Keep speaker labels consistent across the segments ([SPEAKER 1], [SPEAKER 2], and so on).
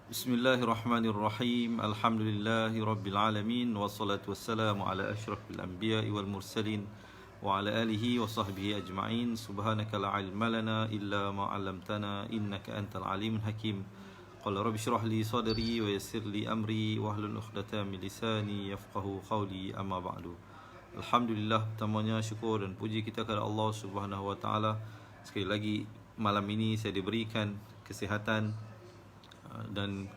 [SPEAKER 1] Bismillahirrahmanirrahim. Alhamdulillahirabbil wassalatu wassalamu ala asyrafil anbiya'i wal mursalin wa ala alihi wa sahbihi ajma'in. Subhanaka la ilma lana illa ma 'allamtana innaka antal alimul hakim. Qala rabbi shrah li sadri wa yassir li amri wahlul 'uqdatam min lisani yafqahu qawli, amma ba'du. Alhamdulillah, pertamanya syukur dan puji kita kepada Allah Subhanahu wa taala. Sekali lagi malam ini saya diberikan kesihatan dan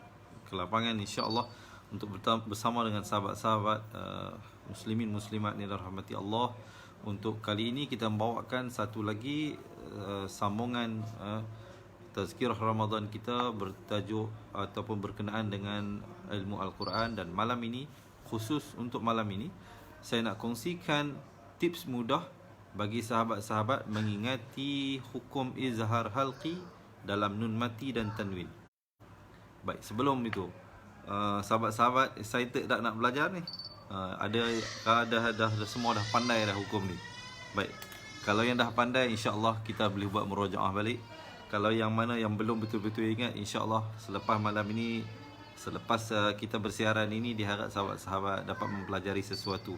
[SPEAKER 1] kelapangan insya-Allah untuk bersama dengan sahabat-sahabat muslimin muslimat yang dirahmati Allah. Untuk kali ini kita membawakan satu lagi sambungan tazkirah Ramadan kita bertajuk ataupun berkenaan dengan ilmu Al-Quran. Dan malam ini, khusus untuk malam ini, saya nak kongsikan tips mudah bagi sahabat-sahabat mengingati hukum izhar halqi dalam nun mati dan tanwin. Baik, sebelum itu, sahabat-sahabat excited tak nak belajar ni? Dah semua dah pandai dah hukum ni. Baik, kalau yang dah pandai, insya-Allah kita boleh buat murojaah balik. Kalau yang mana yang belum betul-betul ingat, insya-Allah selepas malam ini, selepas kita bersiaran ini, diharap sahabat-sahabat dapat mempelajari sesuatu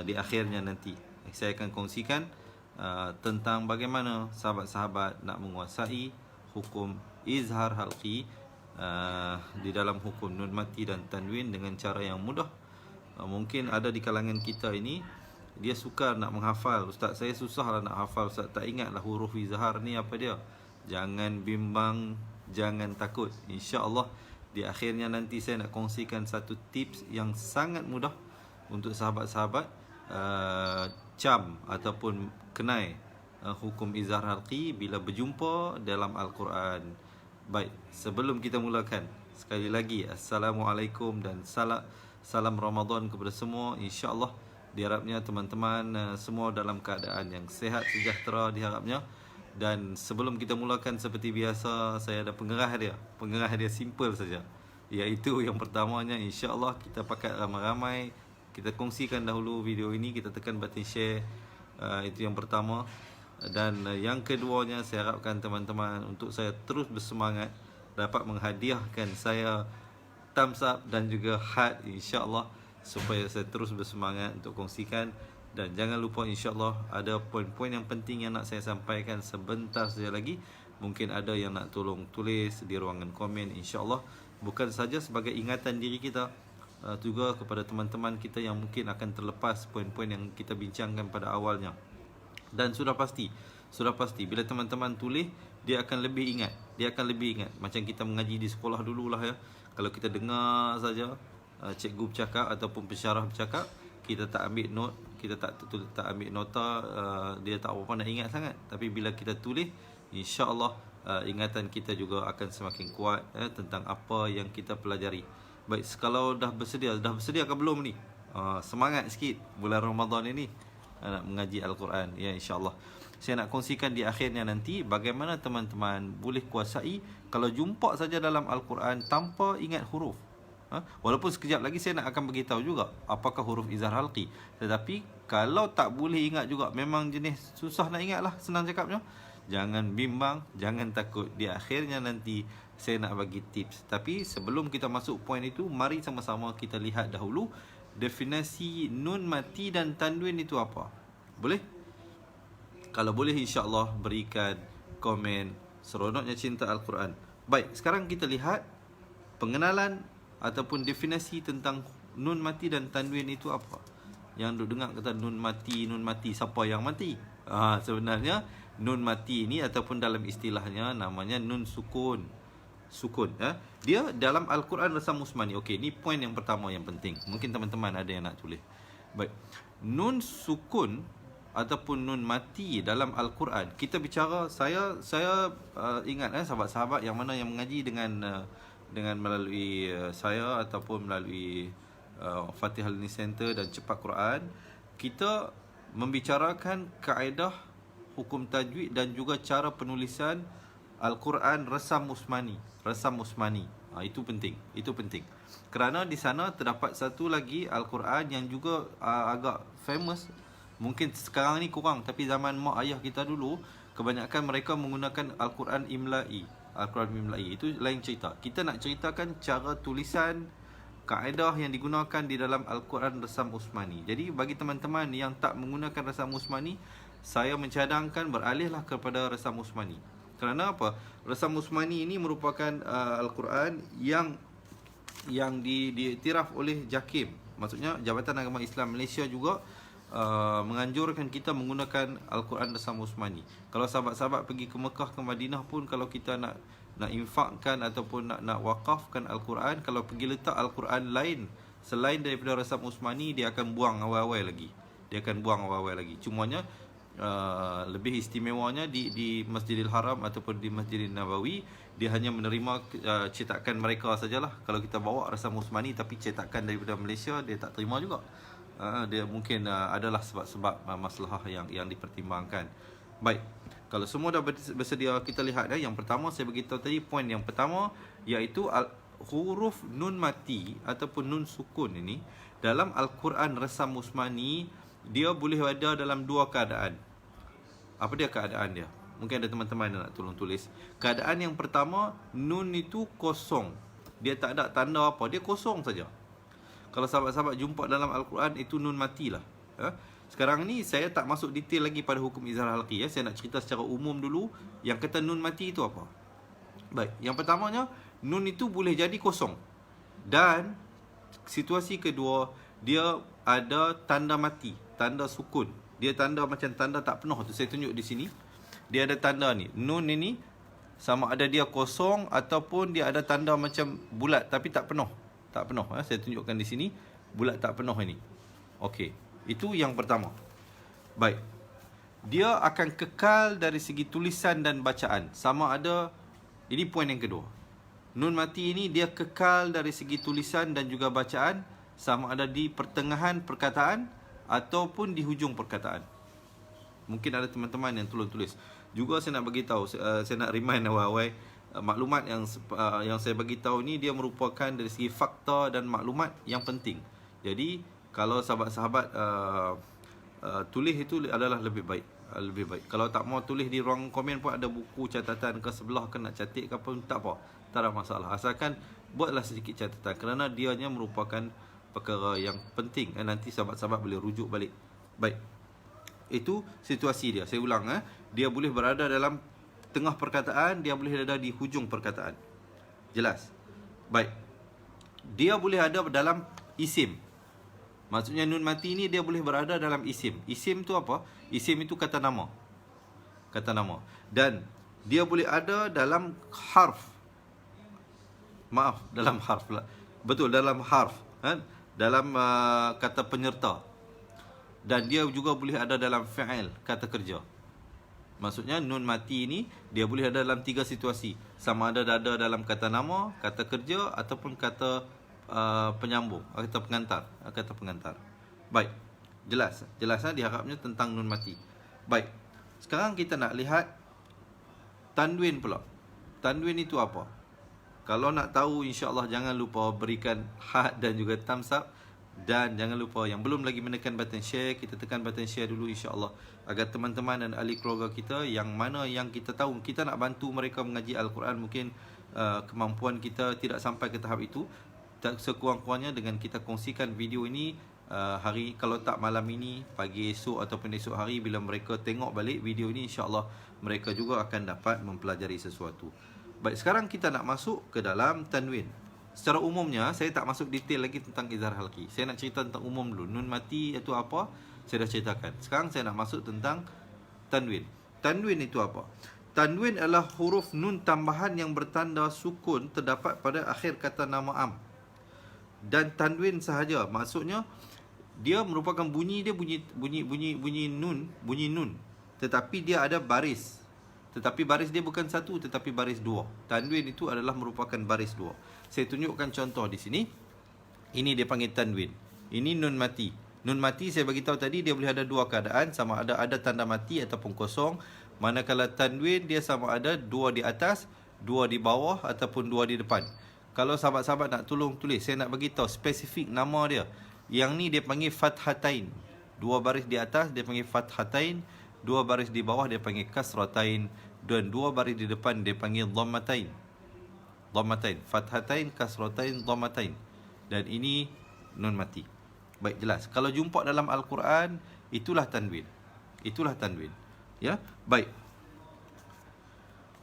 [SPEAKER 1] di akhirnya nanti. Saya akan kongsikan tentang bagaimana sahabat-sahabat nak menguasai hukum izhar halqi di dalam hukum nun mati dan tanwin dengan cara yang mudah. Mungkin ada di kalangan kita ini, dia sukar nak menghafal. Ustaz, saya susah lah nak hafal, Ustaz, tak ingatlah huruf izhar ni apa dia. Jangan bimbang, jangan takut. InsyaAllah di akhirnya nanti saya nak kongsikan satu tips yang sangat mudah untuk sahabat-sahabat cam ataupun kenai hukum izhar halqi bila berjumpa dalam Al-Quran. Baik, sebelum kita mulakan, sekali lagi Assalamualaikum dan salam Ramadan kepada semua. InsyaAllah diharapnya teman-teman semua dalam keadaan yang sehat, sejahtera diharapnya. Dan sebelum kita mulakan, seperti biasa, saya ada pengerah dia simple saja, iaitu yang pertamanya, insyaAllah kita pakai ramai-ramai. Kita kongsikan dahulu video ini, kita tekan button share, itu yang pertama. Dan yang keduanya, saya harapkan teman-teman untuk saya terus bersemangat, dapat menghadiahkan saya thumbs up dan juga heart, insya-Allah, supaya saya terus bersemangat untuk kongsikan. Dan jangan lupa, insya-Allah ada poin-poin yang penting yang nak saya sampaikan sebentar saja lagi. Mungkin ada yang nak tolong tulis di ruangan komen, insya-Allah. Bukan saja sebagai ingatan diri kita, juga kepada teman-teman kita yang mungkin akan terlepas poin-poin yang kita bincangkan pada awalnya. Dan sudah pasti bila teman-teman tulis, dia akan lebih ingat. Macam kita mengaji di sekolah dululah ya. Kalau kita dengar saja cikgu bercakap ataupun pensyarah bercakap, kita tak ambil note, kita tak ambil nota, dia tak apa-apa nak ingat sangat. Tapi bila kita tulis, insya-Allah ingatan kita juga akan semakin kuat tentang apa yang kita pelajari. Baik, kalau dah bersedia ke belum ni? Semangat sikit bulan Ramadan ini nak mengaji Al-Quran ya, insya-Allah. Saya nak kongsikan di akhirnya nanti bagaimana teman-teman boleh kuasai kalau jumpa saja dalam Al-Quran tanpa ingat huruf. Walaupun sekejap lagi saya nak akan beritahu juga apakah huruf izhar halqi. Tetapi kalau tak boleh ingat juga, memang jenis susah nak ingat lah, senang cakapnya, jangan bimbang, jangan takut. Di akhirnya nanti saya nak bagi tips. Tapi sebelum kita masuk poin itu, mari sama-sama kita lihat dahulu definisi nun mati dan tanwin itu apa. Boleh? Kalau boleh, insya-Allah berikan komen. Seronoknya cinta Al-Quran. Baik, sekarang kita lihat pengenalan ataupun definisi tentang nun mati dan tanwin itu apa. Yang duk dengar kata nun mati, siapa yang mati? Sebenarnya nun mati ini ataupun dalam istilahnya namanya nun sukun. Dia dalam Al-Quran resam musmani. Okey, ni poin yang pertama yang penting. Mungkin teman-teman ada yang nak tulis. Baik, nun sukun ataupun nun mati dalam Al-Quran, kita bicara, saya ingat sahabat-sahabat yang mana yang mengaji dengan melalui saya ataupun melalui Fatihah Learning Center dan Cepat Quran, kita membicarakan kaedah hukum tajwid dan juga cara penulisan Al-Quran resam musmani. Itu penting. Kerana di sana terdapat satu lagi Al-Quran yang juga agak famous. Mungkin sekarang ni kurang, tapi zaman mak ayah kita dulu, kebanyakan mereka menggunakan Al-Quran imla'i. Al-Quran Mim-Lai. Itu lain cerita. Kita nak ceritakan cara tulisan, kaedah yang digunakan di dalam Al-Quran Resam Usmani. Jadi bagi teman-teman yang tak menggunakan Resam Usmani, saya mencadangkan beralihlah kepada Resam Usmani. Kerana apa? Resam Usmani ini merupakan Al-Quran yang diiktiraf oleh JAKIM. Maksudnya Jabatan Agama Islam Malaysia juga menganjurkan kita menggunakan Al-Quran Resam Usmani. Kalau sahabat-sahabat pergi ke Mekah, ke Madinah pun, kalau kita nak infakkan ataupun nak wakafkan Al-Quran, kalau pergi letak Al-Quran lain selain daripada Resam Usmani, dia akan buang awal-awal lagi. Cumanya lebih istimewanya di Masjidil Haram ataupun di Masjidil Nabawi, dia hanya menerima cetakan mereka sajalah. Kalau kita bawa Resam Usmani tapi cetakan daripada Malaysia, dia tak terima juga. Dia mungkin adalah sebab-sebab masalah yang dipertimbangkan. Baik, kalau semua dah bersedia, kita lihat yang pertama saya beritahu tadi, poin yang pertama iaitu huruf nun mati ataupun nun sukun ini dalam Al-Quran Resam Usmani, dia boleh ada dalam dua keadaan. Apa dia keadaan dia? Mungkin ada teman-teman yang nak tolong tulis. Keadaan yang pertama, nun itu kosong. Dia tak ada tanda apa, dia kosong saja. Kalau sahabat-sahabat jumpa dalam Al-Quran, itu nun mati lah. Sekarang ni saya tak masuk detail lagi pada hukum izhar halqi. Saya nak cerita secara umum dulu. Yang kata nun mati itu apa? Baik, yang pertamanya, nun itu boleh jadi kosong. Dan situasi kedua, dia ada tanda mati, tanda sukun. Dia tanda macam tanda tak penuh tu. Saya tunjuk di sini. Dia ada tanda ni. Nun ini sama ada dia kosong ataupun dia ada tanda macam bulat tapi tak penuh. Tak penuh. Saya tunjukkan di sini. Bulat tak penuh ini. Okey. Itu yang pertama. Baik. Dia akan kekal dari segi tulisan dan bacaan. Sama ada, ini poin yang kedua. Nun mati ini dia kekal dari segi tulisan dan juga bacaan. Sama ada di pertengahan perkataan ataupun di hujung perkataan. Mungkin ada teman-teman yang tolong tulis. Juga saya nak bagi tahu, saya nak remind awal-awal, maklumat yang saya bagi tahu ni dia merupakan dari segi fakta dan maklumat yang penting. Jadi kalau sahabat-sahabat tulis itu adalah lebih baik. Kalau tak mau tulis di ruang komen pun ada buku catatan ke sebelah ke nak catat ke apa, tak apa. Tak ada masalah. Asalkan buatlah sedikit catatan kerana dianya merupakan perkara yang penting. Nanti sahabat-sahabat boleh rujuk balik. Baik. Itu situasi dia. Saya ulang. Dia boleh berada dalam tengah perkataan, dia boleh ada di hujung perkataan. Jelas? Baik. Dia boleh ada dalam isim. Maksudnya nun mati ni dia boleh berada dalam isim. Isim tu apa? Isim itu kata nama. Kata nama. Dan dia boleh ada dalam harf. Maaf, dalam harf pula. Betul, dalam harf. Dalam kata penyerta. Dan dia juga boleh ada dalam fi'il, kata kerja. Maksudnya nun mati ini dia boleh ada dalam tiga situasi. Sama ada dalam kata nama, kata kerja ataupun kata penyambung, kata pengantar. Baik. Jelas diharapnya tentang nun mati. Baik. Sekarang kita nak lihat tanwin pula. Tanwin itu apa? Kalau nak tahu, insya-Allah jangan lupa berikan heart dan juga thumbs up. Dan jangan lupa yang belum lagi menekan button share, kita tekan button share dulu insya-Allah, agar teman-teman dan ahli keluarga kita yang mana yang kita tahu kita nak bantu mereka mengaji Al-Quran, mungkin kemampuan kita tidak sampai ke tahap itu, sekurang-kurangnya dengan kita kongsikan video ini hari, kalau tak malam ini, pagi esok ataupun esok hari, bila mereka tengok balik video ini, insya-Allah mereka juga akan dapat mempelajari sesuatu. Baik, sekarang kita nak masuk ke dalam tanwin. Secara umumnya, saya tak masuk detail lagi tentang izhar halqi. Saya nak cerita tentang umum dulu. Nun mati itu apa? Saya dah ceritakan. Sekarang saya nak masuk tentang tanwin. Tanwin itu apa? Tanwin adalah huruf nun tambahan yang bertanda sukun terdapat pada akhir kata nama am. Dan tanwin sahaja. Maksudnya, dia merupakan bunyi nun. Tetapi dia ada baris. Tetapi baris dia bukan satu, tetapi baris dua. Tanwin itu adalah merupakan baris dua. Saya tunjukkan contoh di sini. Ini dia panggil tanwin. Ini nun mati. Nun mati saya bagi tahu tadi dia boleh ada dua keadaan, sama ada tanda mati ataupun kosong. Manakala tanwin dia sama ada dua di atas, dua di bawah ataupun dua di depan. Kalau sahabat-sahabat nak tolong tulis, saya nak bagi tahu spesifik nama dia. Yang ni dia panggil fathatain. Dua baris di atas dia panggil fathatain, dua baris di bawah dia panggil kasratain, dan dua baris di depan dia panggil dhammatain. Dhammatain, fathatain, kasratain, dhammatain. Dan ini nun mati. Baik, jelas. Kalau jumpa dalam Al-Quran, itulah tanwin. Itulah tanwin. Ya, baik.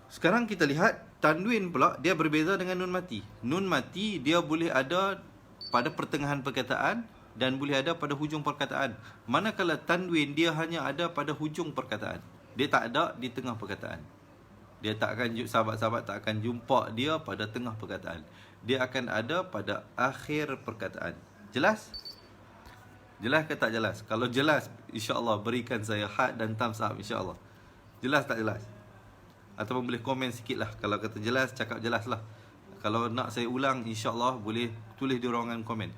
[SPEAKER 1] Sekarang kita lihat tanwin pula dia berbeza dengan nun mati. Nun mati dia boleh ada pada pertengahan perkataan dan boleh ada pada hujung perkataan. Manakala tanwin dia hanya ada pada hujung perkataan. Dia tak ada di tengah perkataan. Dia tak akan, sahabat-sahabat tak akan jumpa dia pada tengah perkataan. Dia akan ada pada akhir perkataan. Jelas? Jelas ke tak jelas? Kalau jelas, insya-Allah berikan saya heart dan thumbs up, insya-Allah. Jelas tak jelas? Ataupun boleh komen sikit lah. Kalau kata jelas, cakap jelas lah. Kalau nak saya ulang, insya-Allah boleh tulis di ruangan komen.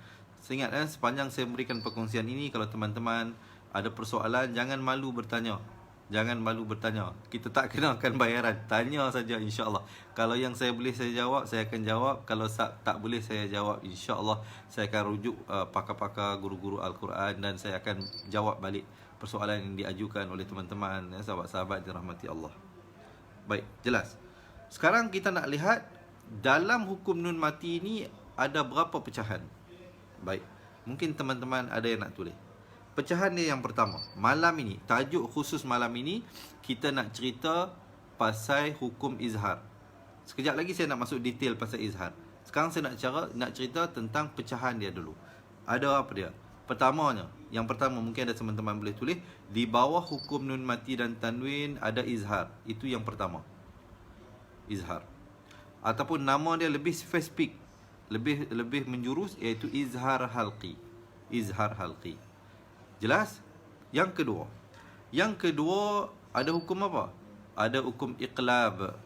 [SPEAKER 1] Saya ingat sepanjang saya memberikan perkongsian ini, kalau teman-teman ada persoalan, jangan malu bertanya. Jangan malu bertanya. Kita tak kenakan bayaran. Tanya saja, insya-Allah. Kalau yang saya boleh saya jawab, saya akan jawab. Kalau tak boleh saya jawab, insya-Allah saya akan rujuk pakar-pakar guru-guru Al-Quran dan saya akan jawab balik persoalan yang diajukan oleh teman-teman, sahabat-sahabat dirahmati Allah. Baik, jelas. Sekarang kita nak lihat dalam hukum nun mati ini ada berapa pecahan. Baik, mungkin teman-teman ada yang nak tulis. Pecahan dia yang pertama, malam ini, tajuk khusus malam ini, kita nak cerita pasal hukum izhar. Sekejap lagi saya nak masuk detail pasal izhar. Sekarang saya nak cerita tentang pecahan dia dulu. Ada apa dia? Pertamanya, yang pertama mungkin ada teman-teman boleh tulis, di bawah hukum nun mati dan tanwin ada izhar. Itu yang pertama. Izhar. Ataupun nama dia lebih spesifik, lebih menjurus, iaitu izhar halqi. Izhar halqi. Jelas? Yang kedua ada hukum apa? Ada hukum iqlab.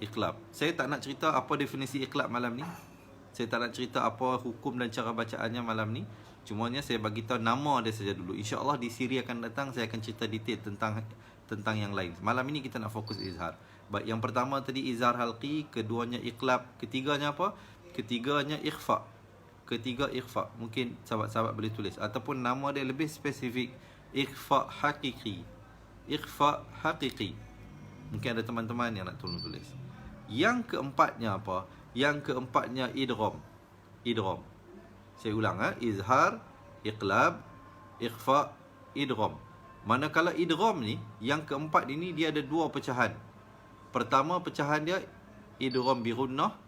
[SPEAKER 1] Iqlab. Saya tak nak cerita apa definisi iqlab malam ni. Saya tak nak cerita apa hukum dan cara bacaannya malam ni. Cumanya saya bagi tahu nama dia saja dulu. Insya-Allah di siri akan datang saya akan cerita detail tentang yang lain. Malam ini kita nak fokus izhar. Baik, yang pertama tadi izhar halqi, keduanya iqlab, ketiganya apa? Ketiganya ikhfa. Ketiga ikhfa. Mungkin sahabat-sahabat boleh tulis ataupun nama dia lebih spesifik, ikhfa haqiqi. Ikhfa haqiqi. Mungkin ada teman-teman yang nak tolong tulis. Yang keempatnya apa? Yang keempatnya idgham. Idgham. Saya ulang, izhar, iqlab, ikhfa, idgham. Manakala idgham ni, yang keempat ini dia ada dua pecahan. Pertama pecahan dia idgham bi gunnah,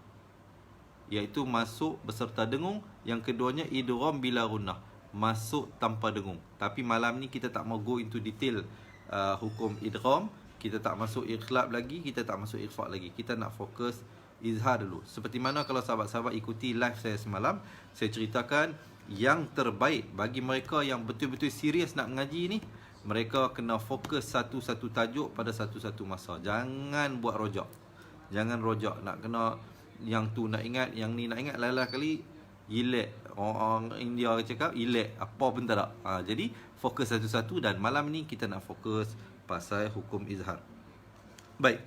[SPEAKER 1] iaitu masuk beserta dengung. Yang keduanya idgham bila gunnah, masuk tanpa dengung. Tapi malam ni kita tak mau go into detail hukum idgham. Kita tak masuk iqlab lagi, kita tak masuk ikhfa lagi. Kita nak fokus izhar dulu. Seperti mana kalau sahabat-sahabat ikuti live saya semalam, saya ceritakan yang terbaik bagi mereka yang betul-betul serius nak mengaji ni, mereka kena fokus satu-satu tajuk pada satu-satu masa. Jangan buat rojak. Jangan rojak. Nak kena yang tu nak ingat, yang ni nak ingat, lain-lain kali ilek. Orang India cakap ilek, apa pun tak ada. Jadi fokus satu-satu dan malam ni kita nak fokus pasal hukum izhar. Baik,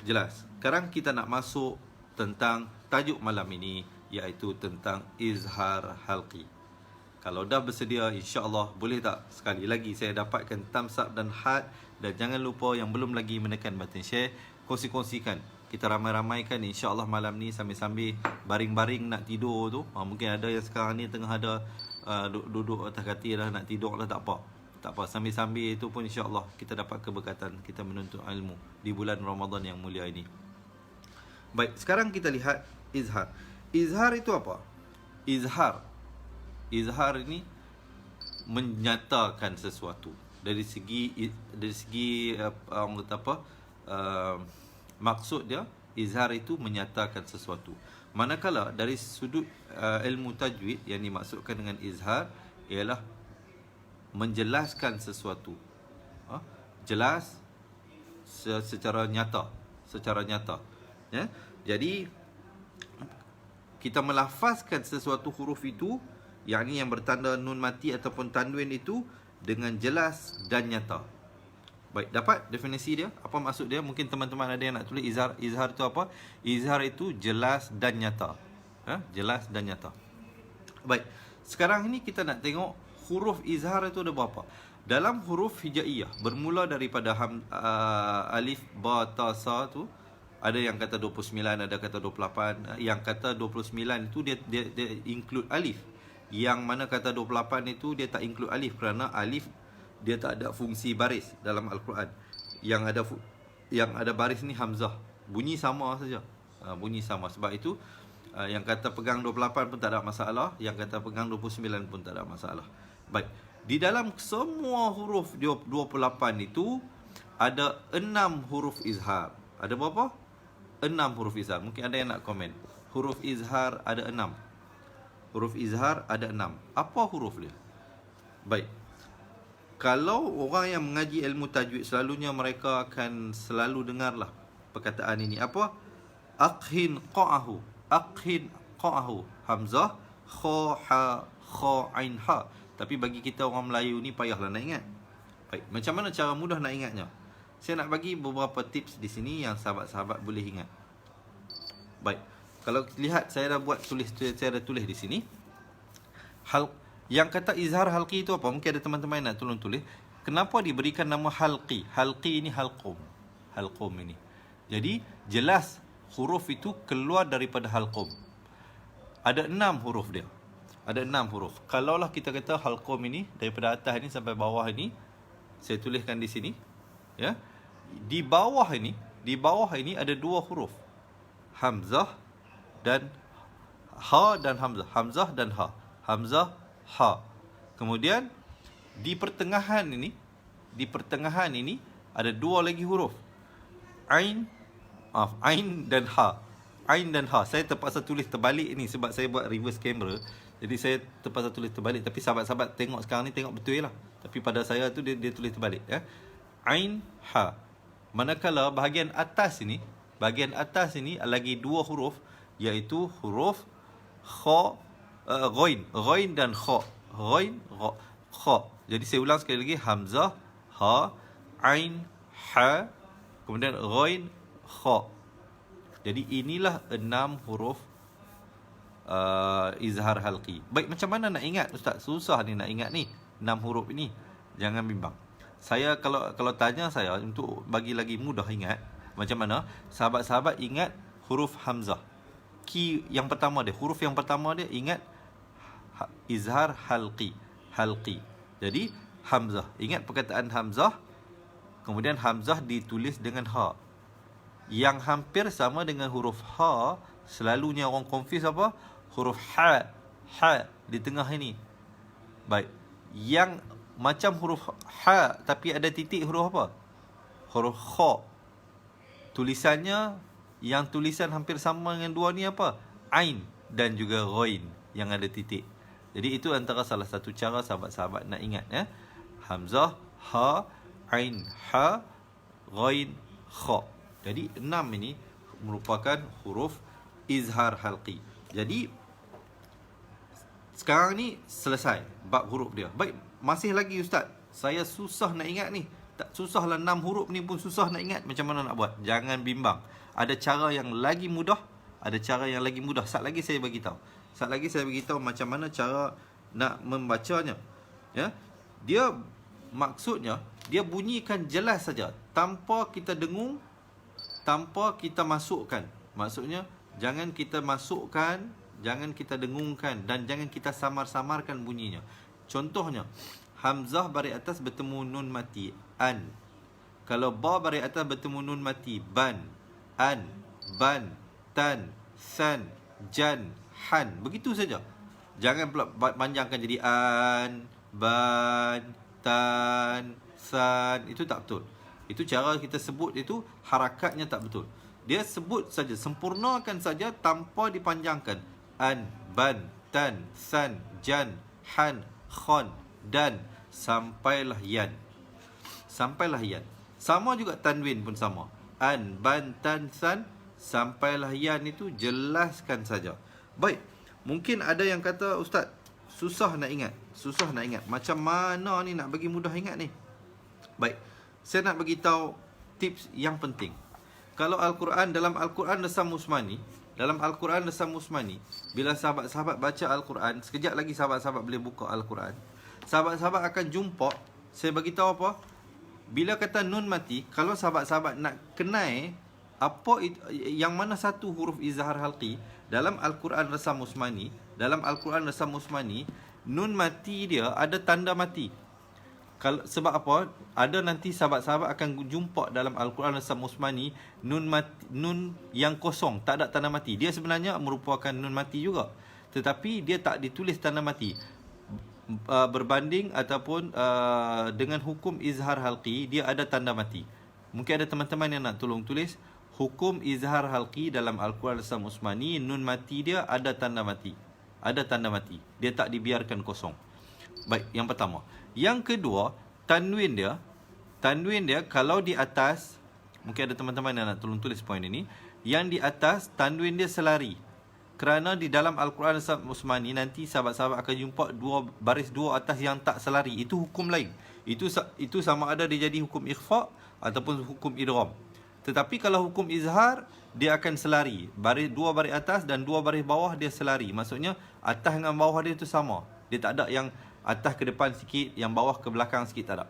[SPEAKER 1] jelas. Sekarang kita nak masuk tentang tajuk malam ini, iaitu tentang izhar halqi. Kalau dah bersedia, insya-Allah boleh tak sekali lagi saya dapatkan thumbs up dan heart, dan jangan lupa yang belum lagi menekan button share, kongsi-kongsikan. Kita ramai-ramaikan insya-Allah malam ni sambil-sambil baring-baring nak tidur tu. Mungkin ada yang sekarang ni tengah ada duduk atas katil dah nak tidur lah, tak apa. Tak apa, sambil-sambil itu pun insya-Allah kita dapat keberkatan, kita menuntut ilmu di bulan Ramadan yang mulia ini. Baik, sekarang kita lihat izhar. Izhar itu apa? Izhar ini menyatakan sesuatu. Dari segi orang kata apa? Maksud dia, izhar itu menyatakan sesuatu. Manakala dari sudut ilmu tajwid, yang dimaksudkan dengan izhar ialah menjelaskan sesuatu. Jelas secara nyata, ya. Jadi kita melafazkan sesuatu huruf itu, yakni yang bertanda nun mati ataupun tanwin itu, dengan jelas dan nyata. Baik, dapat definisi dia? Apa maksud dia? Mungkin teman-teman ada yang nak tulis izhar. Izhar itu apa? Izhar itu jelas dan nyata. Jelas dan nyata. Baik, sekarang ini kita nak tengok huruf izhar itu ada berapa. Dalam huruf hijaiyah bermula daripada alif, ba, ta, sa tu, ada yang kata 29, ada kata 28. Yang kata 29 itu dia include alif. Yang mana kata 28 itu dia tak include alif, kerana alif dia tak ada fungsi baris dalam Al-Quran. Yang ada baris ni hamzah. Bunyi sama saja. Bunyi sama. Sebab itu yang kata pegang 28 pun tak ada masalah, yang kata pegang 29 pun tak ada masalah. Baik. Di dalam semua huruf 28 itu ada 6 huruf izhar. Ada berapa? 6 huruf izhar. Mungkin ada yang nak komen. Huruf izhar ada 6. Huruf izhar ada 6. Apa huruf dia? Baik. Kalau orang yang mengaji ilmu tajwid, selalunya mereka akan selalu dengarlah perkataan ini. Apa? Aqhin qa'ahu. Aqhin qa'ahu. Hamzah, kha, ha, kha, ain, ha. Tapi bagi kita orang Melayu ni payahlah nak ingat. Baik, macam mana cara mudah nak ingatnya? Saya nak bagi beberapa tips di sini yang sahabat-sahabat boleh ingat. Baik. Kalau lihat saya dah saya dah tulis di sini. Yang kata izhar halqi itu apa? Mungkin ada teman-teman nak tolong tulis. Kenapa diberikan nama halqi? Halqi ini halqum. Halqum ini. Jadi jelas huruf itu keluar daripada halqum. Ada 6 huruf dia. Ada 6 huruf. Kalaulah kita kata halqum ini daripada atas ini sampai bawah ini, saya tuliskan di sini, ya. Di bawah ini ada 2 huruf. Hamzah dan ha dan hamzah. Hamzah dan ha. Hamzah, ha. Kemudian di pertengahan ini ada 2 lagi huruf. Ain dan ha. Ain dan ha. Saya terpaksa tulis terbalik ini sebab saya buat reverse camera. Jadi saya terpaksa tulis terbalik. Tapi sahabat-sahabat tengok sekarang ni, tengok betul lah. Tapi pada saya tu dia tulis terbalik, ya. Ain, ha. Manakala bahagian atas ini lagi 2 huruf, iaitu huruf kha, ghain. Ghain dan kha. Ghain, kha. Jadi saya ulang sekali lagi. Hamzah, ha, ain, ha. Kemudian ghain, kha. Jadi inilah 6 huruf izhar halqi. Baik, macam mana nak ingat, Ustaz? Susah ni nak ingat ni 6 huruf ini. Jangan bimbang. Saya kalau tanya saya untuk bagi lagi mudah ingat, macam mana? Sahabat-sahabat ingat huruf hamzah. Yang pertama dia, huruf yang pertama dia ingat izhar halqi. Halqi. Jadi hamzah. Ingat perkataan hamzah. Kemudian hamzah ditulis dengan ha. Yang hampir sama dengan huruf ha, selalunya orang confuse apa? Huruf ha. Ha di tengah ini. Baik. Yang macam huruf ha tapi ada titik, huruf apa? Huruf kha. Tulisannya, yang tulisan hampir sama dengan 2 ni apa? Ain dan juga ghain yang ada titik. Jadi itu antara salah satu cara sahabat-sahabat nak ingat, ya. Hamzah, ha, ain, ha, ghain, kha. Jadi 6 ini merupakan huruf izhar halqi. Jadi sekarang ni selesai bab huruf dia. Baik, masih lagi Ustaz, saya susah nak ingat ni. Tak susahlah, 6 huruf ni pun susah nak ingat. Macam mana nak buat? Jangan bimbang. Ada cara yang lagi mudah. Sat lagi saya bagi tahu macam mana cara nak membacanya. Ya. Dia maksudnya dia bunyikan jelas saja tanpa kita dengung, tanpa kita masukkan. Maksudnya jangan kita masukkan, jangan kita dengungkan, dan jangan kita samar-samarkan bunyinya. Contohnya, hamzah baris atas bertemu nun mati, an. Kalau ba baris atas bertemu nun mati, ban, an, ban, tan, san, jan, han. Begitu saja. Jangan pula panjangkan jadi an, ban, tan, san. Itu tak betul. Itu cara kita sebut itu, harakatnya tak betul. Dia sebut saja, sempurnakan saja tanpa dipanjangkan. An, ban, tan, san, jan, han, khon, dan sampailah yan. Sampailah yan. Sama juga tanwin pun sama. An, ban, tan, san, sampailah yan, itu jelaskan saja. Baik, mungkin ada yang kata, Ustaz, susah nak ingat. Macam mana ni nak bagi mudah ingat ni? Baik, saya nak bagi tahu tips yang penting. Kalau Al-Quran, dalam Al-Quran Resam Usmani, bila sahabat-sahabat baca Al-Quran, sekejap lagi sahabat-sahabat boleh buka Al-Quran, sahabat-sahabat akan jumpa saya bagi tahu apa? Bila kata nun mati, kalau sahabat-sahabat nak kenal apa yang mana satu huruf izhar halqi dalam Al-Quran Rasam Usmani, nun mati dia ada tanda mati. Kalau sebab apa? Ada nanti sahabat-sahabat akan jumpa dalam Al-Quran Rasam Usmani nun yang kosong, tak ada tanda mati. Dia sebenarnya merupakan nun mati juga, tetapi dia tak ditulis tanda mati. Berbanding ataupun dengan hukum izhar halqi, dia ada tanda mati. Mungkin ada teman-teman yang nak tolong tulis hukum izhar halqi dalam Al-Quran Rasam Usmani, nun mati dia ada tanda mati. Ada tanda mati. Dia tak dibiarkan kosong. Baik, yang pertama. Yang kedua, tanwin dia kalau di atas, mungkin ada teman-teman yang nak tolong tulis poin ini, yang di atas tanwin dia selari. Kerana di dalam Al-Quran Usmani nanti sahabat-sahabat akan jumpa baris dua atas yang tak selari. Itu hukum lain. Itu sama ada dia jadi hukum ikhfa ataupun hukum idgham. Tetapi kalau hukum izhar, dia akan selari. Dua baris atas dan dua baris bawah dia selari. Maksudnya atas dengan bawah dia itu sama. Dia tak ada yang atas ke depan sikit, yang bawah ke belakang sikit, tak ada.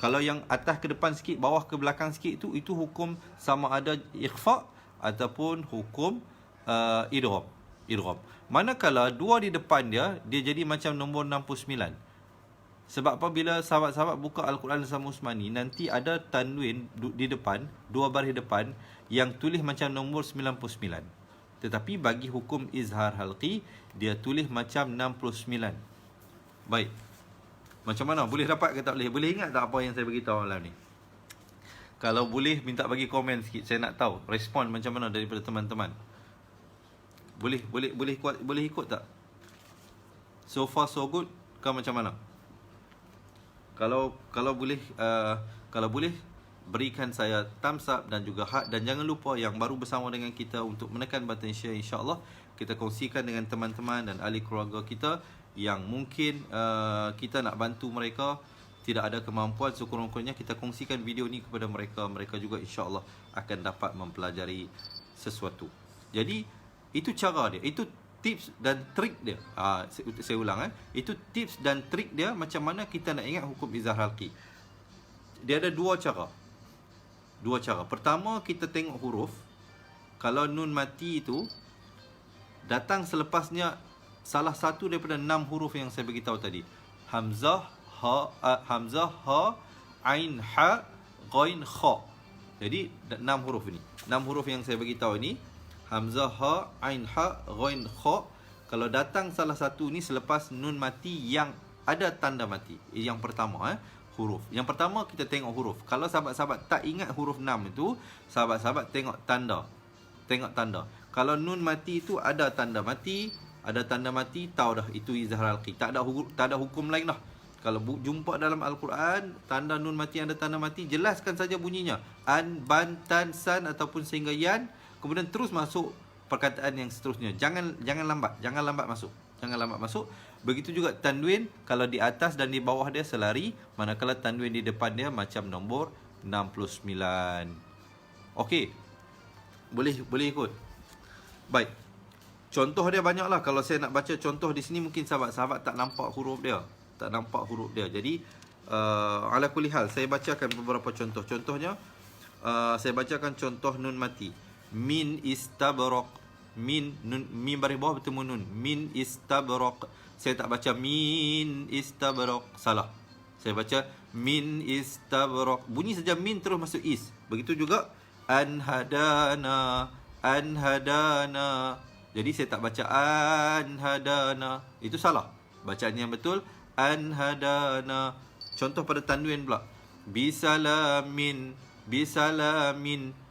[SPEAKER 1] Kalau yang atas ke depan sikit, bawah ke belakang sikit itu hukum sama ada ikhfa ataupun hukum idgham. Manakala dua di depan dia jadi macam nombor 69. Sebab apabila sahabat-sahabat buka Al-Quran Rasam Usmani, nanti ada tanwin di depan, dua baris depan, yang tulis macam nombor 99. Tetapi bagi hukum izhar halqi, dia tulis macam 69. Baik. Macam mana? Boleh dapat ke tak boleh? Boleh ingat tak apa yang saya beritahu malam ni? Kalau boleh, minta bagi komen sikit. Saya nak tahu respon macam mana daripada teman-teman. Boleh ikut tak? So far so good ke macam mana? Kalau boleh berikan saya thumbs up dan juga heart, dan jangan lupa yang baru bersama dengan kita untuk menekan button share. InsyaAllah kita kongsikan dengan teman-teman dan ahli keluarga kita yang mungkin kita nak bantu mereka, tidak ada kemampuan. Sekurang-kurangnya kita kongsikan video ni kepada mereka. Mereka juga insyaAllah akan dapat mempelajari sesuatu. Jadi itu cara dia, itu tips dan trik dia. Saya ulang, itu tips dan trik dia macam mana kita nak ingat hukum izhar halqi. Dia ada dua cara. Pertama, kita tengok huruf. Kalau nun mati itu datang selepasnya salah satu daripada 6 huruf yang saya beritahu tadi. Hamzah, ha, ain, ha, ghain, kha. Jadi 6 huruf ini. 6 huruf yang saya beritahu ini, hamzah, ha, ain, ha, ghain, kha. Kalau datang salah satu ni selepas nun mati yang ada tanda mati. Yang pertama, huruf. Yang pertama kita tengok huruf. Kalau sahabat-sahabat tak ingat huruf 6 itu, sahabat-sahabat tengok tanda. Kalau nun mati itu ada tanda mati, tahu dah itu izhar halqi. Tak ada hukum lain dah. Kalau jumpa dalam Al-Quran tanda nun mati, ada tanda mati, jelaskan saja bunyinya. An, ban, tan, san ataupun sehingga yan. Kemudian terus masuk perkataan yang seterusnya. Jangan lambat masuk. Begitu juga tanwin, kalau di atas dan di bawah dia selari, manakala tanwin di depan dia macam nombor 69. Okey. Boleh ikut. Baik. Contoh dia banyaklah. Kalau saya nak baca contoh di sini, mungkin sahabat-sahabat tak nampak huruf dia. Jadi ala kulli hal, saya bacakan beberapa contoh. Contohnya saya bacakan contoh nun mati. Min istabraq. Min baris bawah bertemu nun. Min istabraq. Saya tak baca min istabraq, salah. Saya baca min istabraq. Bunyi saja min terus masuk is. Begitu juga anhadana. Jadi saya tak baca anhadana. Itu salah. Bacaan yang betul anhadana. Contoh pada tanwin pula. Bisalamin.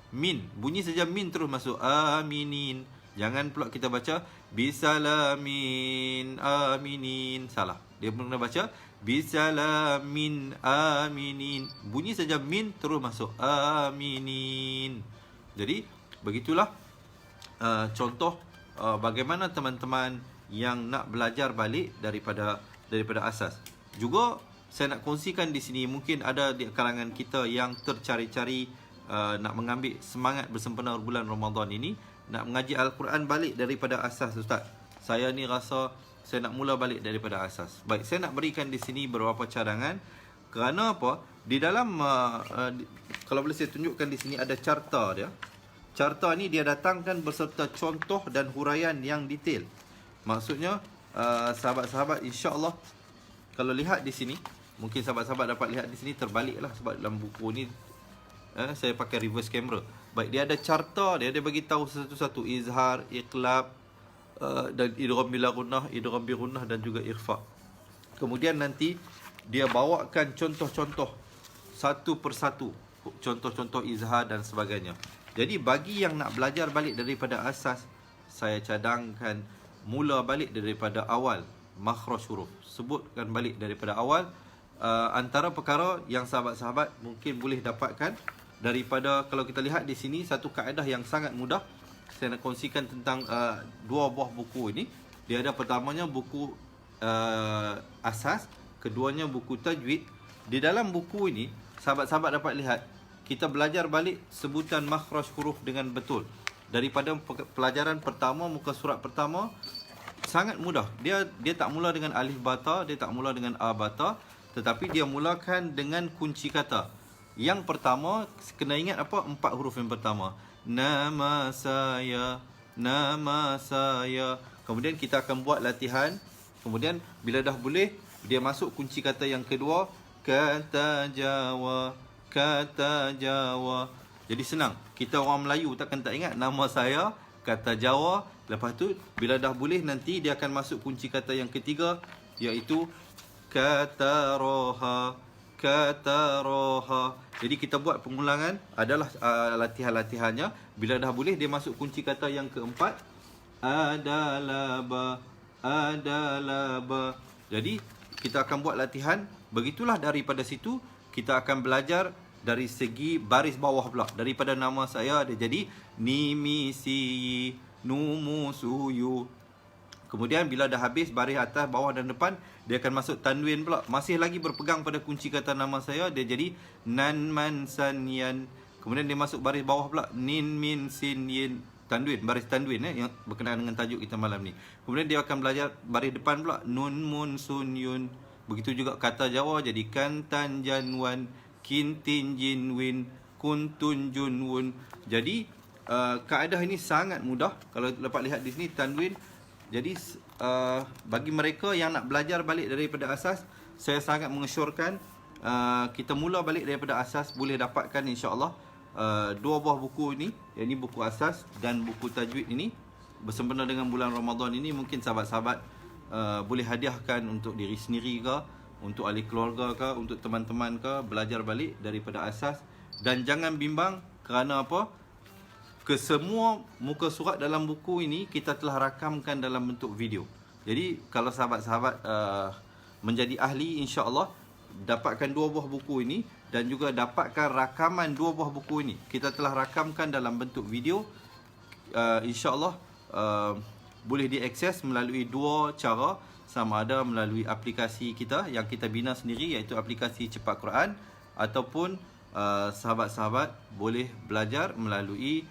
[SPEAKER 1] Min. Bunyi saja min terus masuk aminin. Jangan pula kita baca bisalamin aminin. Salah. Dia pernah baca bisalamin aminin. Bunyi saja min terus masuk aminin. Jadi begitulah contoh bagaimana teman-teman yang nak belajar balik daripada asas. Juga saya nak kongsikan di sini, mungkin ada di kalangan kita yang tercari-cari nak mengambil semangat bersempena bulan Ramadan ini, nak mengaji Al-Quran balik daripada asas. Ustaz, saya ni rasa saya nak mula balik daripada asas. Baik, saya nak berikan di sini beberapa cadangan. Kerana apa? Di dalam kalau boleh saya tunjukkan di sini ada carta dia. Carta ni dia datangkan beserta contoh dan huraian yang detail. Maksudnya sahabat-sahabat insya-Allah kalau lihat di sini, mungkin sahabat-sahabat dapat lihat di sini terbaliklah sebab dalam buku ni saya pakai reverse camera. Baik, dia ada carta dia bagi tahu satu-satu izhar, iqlab dan idgham bila gunnah, idgham bi gunnah dan juga ikhfa. Kemudian nanti dia bawakan contoh-contoh satu persatu, contoh-contoh izhar dan sebagainya. Jadi bagi yang nak belajar balik daripada asas, saya cadangkan mula balik daripada awal makhraj huruf. Sebutkan balik daripada awal. Antara perkara yang sahabat-sahabat mungkin boleh dapatkan daripada, kalau kita lihat di sini satu kaedah yang sangat mudah. Saya nak kongsikan tentang dua buah buku ini. Dia ada pertamanya buku asas, keduanya buku tajwid. Di dalam buku ini sahabat-sahabat dapat lihat kita belajar balik sebutan makhraj huruf dengan betul. Daripada pelajaran pertama, muka surat pertama, sangat mudah. Dia tak mula dengan alif bata, dia tak mula dengan a bata, tetapi dia mulakan dengan kunci kata. Yang pertama, kena ingat apa? 4 huruf yang pertama. Nama saya, nama saya. Kemudian kita akan buat latihan. Kemudian bila dah boleh, dia masuk kunci kata yang kedua, kata Jawa, kata Jawa. Jadi senang. Kita orang Melayu takkan tak ingat nama saya, kata Jawa. Lepas tu bila dah boleh nanti dia akan masuk kunci kata yang ketiga, iaitu kata roha, kata roha. Jadi kita buat pengulangan adalah latihan-latihannya. Bila dah boleh dia masuk kunci kata yang keempat, adalaba, adalaba. Jadi kita akan buat latihan. Begitulah daripada situ kita akan belajar dari segi baris bawah pula. Daripada nama saya dia jadi nimisi, numusuyu. Kemudian bila dah habis baris atas, bawah dan depan, dia akan masuk tanwin pula. Masih lagi berpegang pada kunci kata nama saya, dia jadi nan man san yan. Kemudian dia masuk baris bawah pula, nin min sin yin. Tanwin, baris tanwin yang berkenaan dengan tajuk kita malam ni. Kemudian dia akan belajar baris depan pula, nun mun sun yun. Begitu juga kata Jawa jadi kan tan jan wan, kin tin jin win, kun tun jun wun. Jadi kaedah ini sangat mudah. Kalau dapat lihat di sini tanwin. Jadi bagi mereka yang nak belajar balik daripada asas, saya sangat mengesyorkan kita mula balik daripada asas, boleh dapatkan insya-Allah dua buah buku ini, iaitu buku asas dan buku tajwid ini. Bersempena dengan bulan Ramadan ini, mungkin sahabat-sahabat boleh hadiahkan untuk diri sendiri ke, untuk ahli keluarga ke, untuk teman-teman ke, belajar balik daripada asas. Dan jangan bimbang kerana apa? Kesemua muka surat dalam buku ini kita telah rakamkan dalam bentuk video. Jadi kalau sahabat-sahabat menjadi ahli, insya-Allah dapatkan dua buah buku ini dan juga dapatkan rakaman dua buah buku ini. Kita telah rakamkan dalam bentuk video. Insya-Allah boleh diakses melalui dua cara, sama ada melalui aplikasi kita yang kita bina sendiri, iaitu aplikasi Cepat Quran, ataupun sahabat-sahabat boleh belajar melalui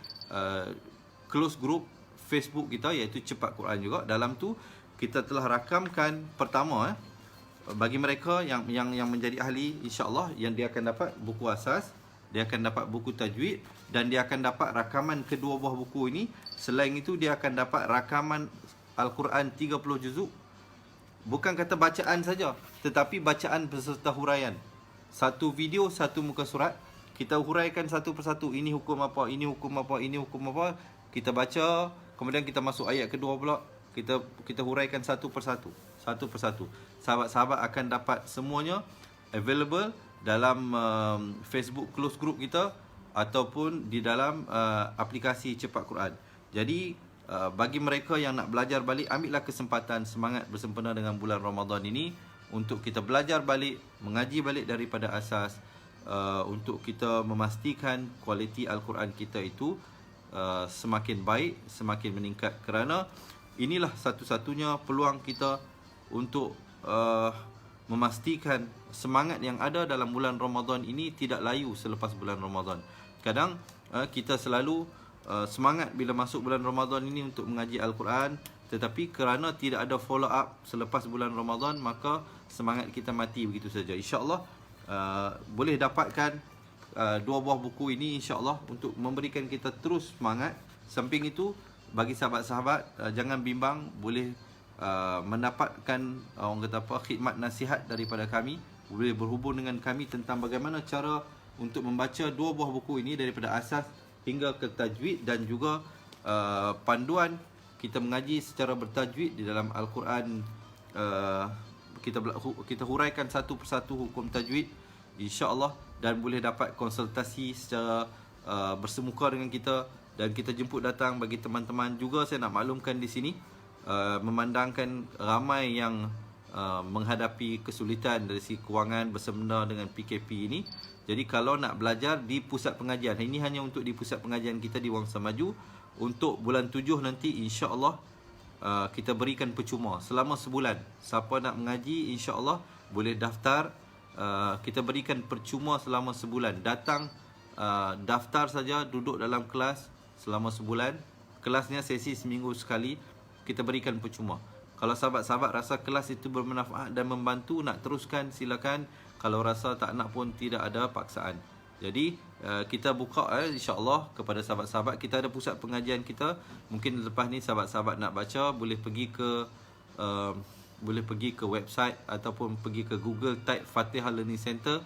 [SPEAKER 1] close group Facebook kita, iaitu Cepat Quran juga. Dalam tu kita telah rakamkan pertama bagi mereka yang menjadi ahli, insya-Allah yang dia akan dapat buku asas, dia akan dapat buku tajwid dan dia akan dapat rakaman kedua buah buku ini. Selain itu dia akan dapat rakaman Al-Quran 30 juzuk. Bukan kata bacaan saja, tetapi bacaan beserta huraian. Satu video, satu muka surat. Kita huraikan satu persatu. Ini hukum apa, ini hukum apa, ini hukum apa. Kita baca, kemudian kita masuk ayat kedua pula. Kita huraikan satu persatu. Satu persatu. Sahabat-sahabat akan dapat semuanya available dalam Facebook close group kita ataupun di dalam aplikasi Cepat Quran. Jadi bagi mereka yang nak belajar balik, ambillah kesempatan, semangat bersempena dengan bulan Ramadan ini untuk kita belajar balik, mengaji balik daripada asas, untuk kita memastikan kualiti Al-Quran kita itu semakin baik, semakin meningkat. Kerana inilah satu-satunya peluang kita untuk memastikan semangat yang ada dalam bulan Ramadan ini tidak layu selepas bulan Ramadan. Kadang kita selalu semangat bila masuk bulan Ramadan ini untuk mengaji Al-Quran, tetapi kerana tidak ada follow up selepas bulan Ramadan, maka semangat kita mati begitu saja. InsyaAllah boleh dapatkan dua buah buku ini insya-Allah untuk memberikan kita terus semangat. Samping itu, bagi sahabat-sahabat jangan bimbang, boleh mendapatkan orang kata apa, khidmat nasihat daripada kami, boleh berhubung dengan kami tentang bagaimana cara untuk membaca dua buah buku ini daripada asas hingga ke tajwid, dan juga panduan kita mengaji secara bertajwid di dalam Al-Quran. Kita huraikan satu persatu hukum tajwid insya-Allah, dan boleh dapat konsultasi secara bersemuka dengan kita, dan kita jemput datang. Bagi teman-teman juga saya nak maklumkan di sini, memandangkan ramai yang menghadapi kesulitan dari segi kewangan bersama dengan PKP ini. Jadi kalau nak belajar di pusat pengajian, ini hanya untuk di pusat pengajian kita di Wangsa Maju, untuk bulan 7 nanti insya-Allah kita berikan percuma selama sebulan. Siapa nak mengaji insya-Allah boleh daftar, kita berikan percuma selama sebulan. Datang, daftar saja, duduk dalam kelas selama sebulan. Kelasnya sesi seminggu sekali, kita berikan percuma. Kalau sahabat-sahabat rasa kelas itu bermanfaat dan membantu, nak teruskan silakan. Kalau rasa tak nak pun tidak ada paksaan. Jadi kita buka insya-Allah kepada sahabat-sahabat. Kita ada pusat pengajian kita. Mungkin lepas ni sahabat-sahabat nak baca, boleh pergi ke website ataupun pergi ke Google, type Fatihah Learning Center,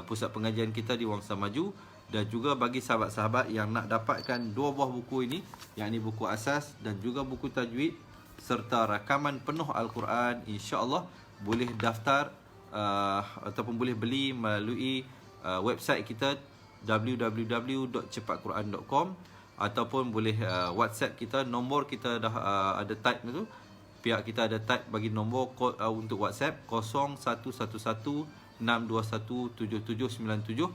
[SPEAKER 1] pusat pengajian kita di Wangsa Maju. Dan juga bagi sahabat-sahabat yang nak dapatkan dua buah buku ini, yakni buku asas dan juga buku tajwid serta rakaman penuh Al-Quran, insya-Allah boleh daftar ataupun boleh beli melalui website kita www.cepatquran.com, ataupun boleh WhatsApp kita. Nombor kita dah ada type tu, pihak kita ada type bagi nombor untuk WhatsApp 0111-621-7797.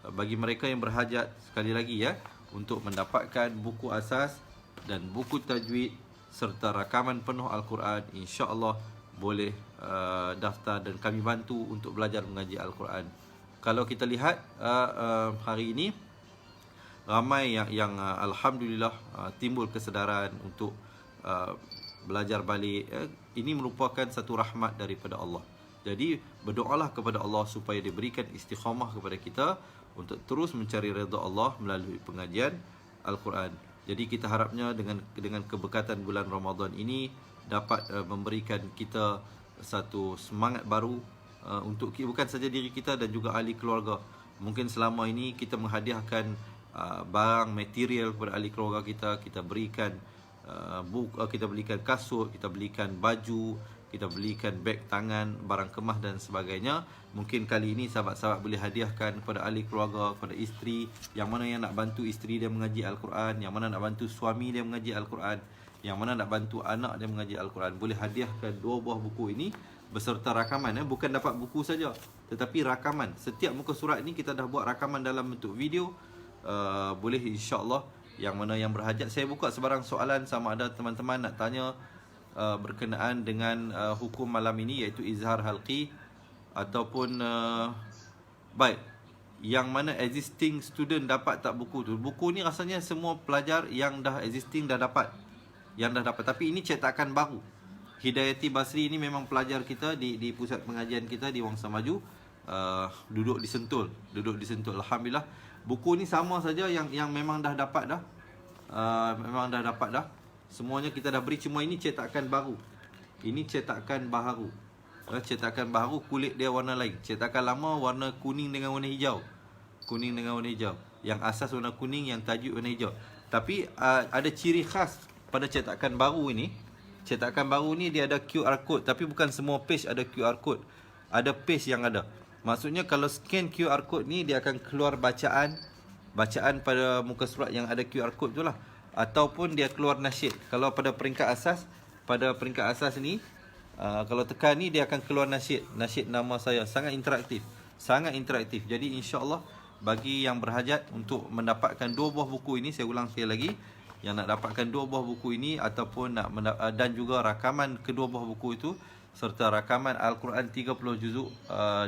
[SPEAKER 1] Bagi mereka yang berhajat, sekali lagi ya, untuk mendapatkan buku asas dan buku tajwid serta rakaman penuh Al-Quran, insya-Allah boleh daftar dan kami bantu untuk belajar mengaji Al-Quran. Kalau kita lihat hari ini ramai yang alhamdulillah timbul kesedaran untuk belajar balik. Ini merupakan satu rahmat daripada Allah. Jadi berdoalah kepada Allah supaya diberikan istiqamah kepada kita untuk terus mencari redha Allah melalui pengajian Al-Quran. Jadi kita harapnya dengan keberkatan bulan Ramadan ini dapat memberikan kita satu semangat baru untuk bukan saja diri kita dan juga ahli keluarga. Mungkin selama ini kita menghadiahkan barang material kepada ahli keluarga kita. Kita berikan kita belikan kasut, kita belikan baju, kita belikan beg tangan, barang kemah dan sebagainya. Mungkin kali ini sahabat-sahabat boleh hadiahkan kepada ahli keluarga, kepada isteri, yang mana yang nak bantu isteri dia mengaji Al-Quran, yang mana nak bantu suami dia mengaji Al-Quran, yang mana nak bantu anak dia mengaji Al-Quran. Boleh hadiahkan dua buah buku ini beserta rakaman. Bukan dapat buku saja, tetapi rakaman. Setiap muka surat ini kita dah buat rakaman dalam bentuk video. Boleh insya-Allah, yang mana yang berhajat. Saya buka sebarang soalan, sama ada teman-teman nak tanya berkenaan dengan hukum malam ini, iaitu izhar halqi ataupun baik, yang mana existing student dapat tak buku tu. Buku ni rasanya semua pelajar yang dah existing dah dapat, tapi ini cetakan baru. Hidayati Basri ini memang pelajar kita di pusat pengajian kita di Wangsa Maju, duduk di Sentul. Alhamdulillah, buku ni sama saja yang memang dah dapat dah. Semuanya kita dah beri, cuma ini cetakan baru. Cetakan baru, kulit dia warna lain. Cetakan lama warna kuning dengan warna hijau. Yang asas warna kuning, yang tajwid warna hijau. Tapi ada ciri khas pada cetakan baru ini. Cetakan baru ni dia ada QR code, tapi bukan semua page ada QR code. Ada page yang ada. Maksudnya kalau scan QR code ni, dia akan keluar bacaan pada muka surat yang ada QR code tu lah. Ataupun dia keluar nasyid. Kalau pada peringkat asas ni, kalau tekan ni dia akan keluar nasyid nama saya. Sangat interaktif. Jadi insya-Allah bagi yang berhajat untuk mendapatkan dua buah buku ini, saya ulang sekali lagi, yang nak dapatkan dua buah buku ini ataupun dan juga rakaman kedua buah buku itu serta rakaman Al-Quran 30 juzuk,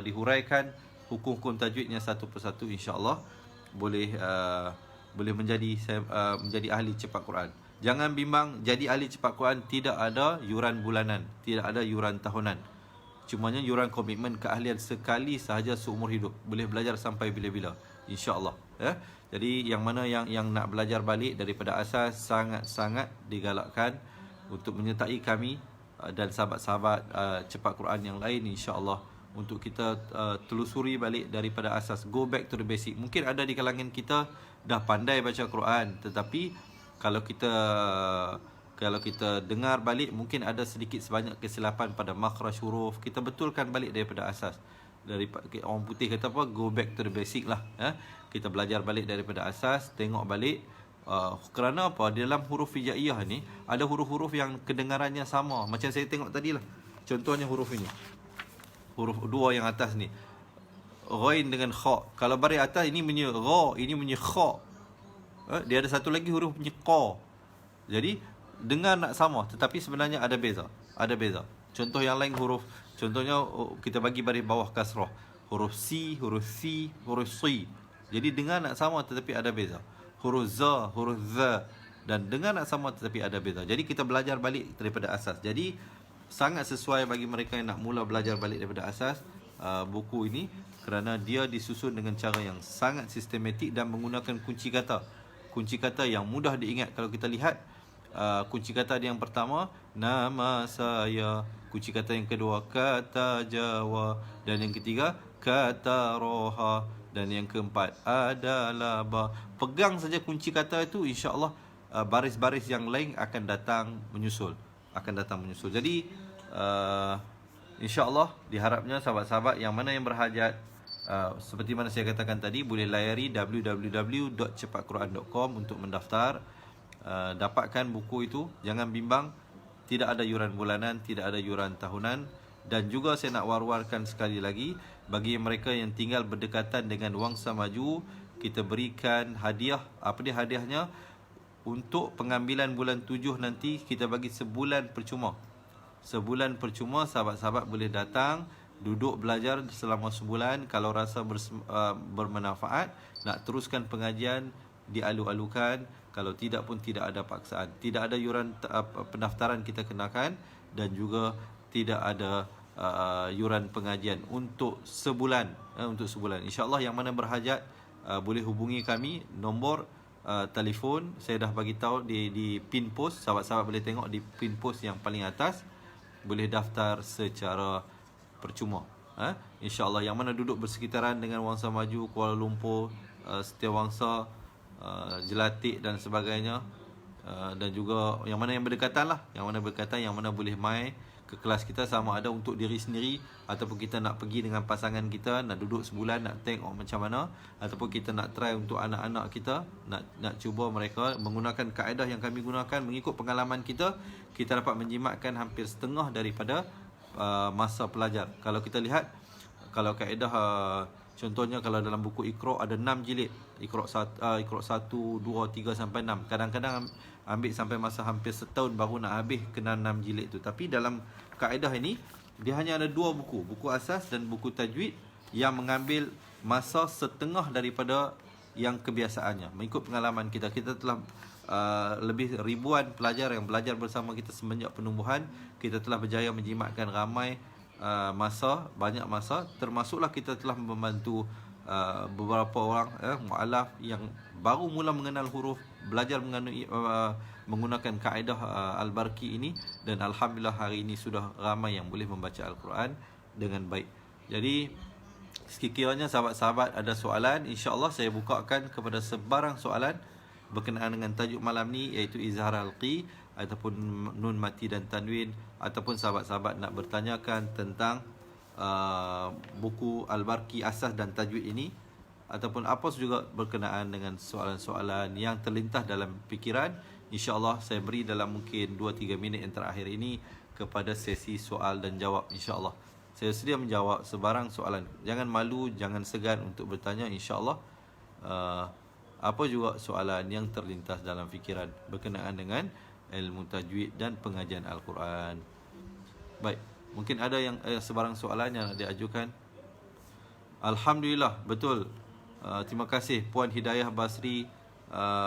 [SPEAKER 1] dihuraikan hukum-hukum tajwidnya satu persatu, insya-Allah boleh menjadi ahli cepat Quran. Jangan bimbang, jadi ahli cepat Quran tidak ada yuran bulanan, tidak ada yuran tahunan. Cumanya yuran komitmen keahlian sekali sahaja seumur hidup. Boleh belajar sampai bila-bila, insya-Allah. Jadi yang mana yang nak belajar balik daripada asas, sangat-sangat digalakkan untuk menyertai kami dan sahabat-sahabat Cepat Quran yang lain, insya-Allah, untuk kita telusuri balik daripada asas. Go back to the basic. Mungkin ada di kalangan kita dah pandai baca Quran, tetapi kalau kita dengar balik, mungkin ada sedikit sebanyak kesilapan pada makhraj huruf. Kita betulkan balik daripada asas. Daripada orang putih kata apa, go back to the basic lah. Kita belajar balik daripada asas, tengok balik. Kerana apa? Di dalam huruf hijaiyah ni ada huruf-huruf yang kedengarannya sama. Macam saya tengok tadi lah. Contohnya huruf ini, huruf dua yang atas ni, ghain dengan kha. Kalau baris atas ini bunyi ra, ini bunyi kha. Dia ada satu lagi huruf bunyi qa. Jadi dengar nak sama, tetapi sebenarnya ada beza. Ada beza. Contoh yang lain huruf, contohnya kita bagi baris bawah kasrah. Huruf si, huruf si, huruf si. Jadi dengar nak sama tetapi ada beza. Huruf za, huruf za, dan dengar nak sama tetapi ada beza. Jadi kita belajar balik daripada asas. Jadi sangat sesuai bagi mereka yang nak mula belajar balik daripada asas buku ini, kerana dia disusun dengan cara yang sangat sistematik dan menggunakan kunci kata. Kunci kata yang mudah diingat. Kalau kita lihat kunci kata yang pertama, nama saya. Kunci kata yang kedua, kata Jawa. Dan yang ketiga, kata Roha. Dan yang keempat, adalah ba. Pegang saja kunci kata itu, insya-Allah baris-baris yang lain akan datang menyusul. Jadi insya-Allah diharapnya sahabat-sahabat yang mana yang berhajat, seperti mana saya katakan tadi, boleh layari www.cepatquran.com untuk mendaftar. Dapatkan buku itu, jangan bimbang, tidak ada yuran bulanan, tidak ada yuran tahunan. Dan juga saya nak war-warkan sekali lagi, bagi mereka yang tinggal berdekatan dengan Wangsa Maju, kita berikan hadiah. Apa dia hadiahnya? Untuk pengambilan bulan 7 nanti, kita bagi sebulan percuma. Sebulan percuma, sahabat-sahabat boleh datang, duduk belajar selama sebulan. Kalau rasa bermanfaat, nak teruskan pengajian, dialu-alukan. Kalau tidak pun tidak ada paksaan. Tidak ada yuran pendaftaran kita kenakan, dan juga tidak ada yuran pengajian untuk sebulan. Untuk sebulan. InsyaAllah yang mana berhajat boleh hubungi kami. Nombor telefon saya dah bagi tahu di pin post. Sahabat-sahabat boleh tengok di pin post yang paling atas. Boleh daftar secara percuma. InsyaAllah yang mana duduk bersekitaran dengan Wangsa Maju, Kuala Lumpur, Setiawangsa, Jelatik dan sebagainya, dan juga yang mana yang berdekatan lah, yang mana berdekatan, yang mana boleh mai ke kelas kita, sama ada untuk diri sendiri ataupun kita nak pergi dengan pasangan kita, nak duduk sebulan, nak tengok macam mana, ataupun kita nak try untuk anak-anak kita, nak cuba mereka menggunakan kaedah yang kami gunakan. Mengikut pengalaman kita dapat menjimatkan hampir setengah daripada masa pelajar. Kalau kita lihat, kalau kaedah contohnya kalau dalam buku Iqra ada 6 jilid. Iqra 1, 2, 3 sampai 6. Kadang-kadang ambil sampai masa hampir setahun baru nak habis kena 6 jilid tu. Tapi dalam kaedah ini dia hanya ada 2 buku, buku asas dan buku tajwid, yang mengambil masa setengah daripada yang kebiasaannya. Mengikut pengalaman kita telah lebih ribuan pelajar yang belajar bersama kita semenjak penumbuhan. Kita telah berjaya menjimatkan ramai banyak masa, termasuklah kita telah membantu beberapa orang mualaf yang baru mula mengenal huruf, belajar menggunakan kaedah Al-Barqi ini, dan alhamdulillah hari ini sudah ramai yang boleh membaca Al-Quran dengan baik. Jadi sekiranya sahabat-sahabat ada soalan, insya-Allah saya bukakan kepada sebarang soalan berkenaan dengan tajuk malam ni, iaitu Izhar Halqi ataupun Nun Mati dan Tanwin, ataupun sahabat-sahabat nak bertanyakan tentang buku Al-Barqi Asas dan Tajwid ini, ataupun apa juga berkenaan dengan soalan-soalan yang terlintas dalam fikiran, insya-Allah saya beri dalam mungkin 2-3 minit yang terakhir ini kepada sesi soal dan jawab. Insya-Allah saya sedia menjawab sebarang soalan. Jangan malu, jangan segan untuk bertanya, insya-Allah. Apa juga soalan yang terlintas dalam fikiran berkenaan dengan ilmu tajwid dan pengajian Al-Quran. Baik, mungkin ada yang sebarang soalan yang diajukan. Alhamdulillah, betul. Terima kasih Puan Hidayah Basri.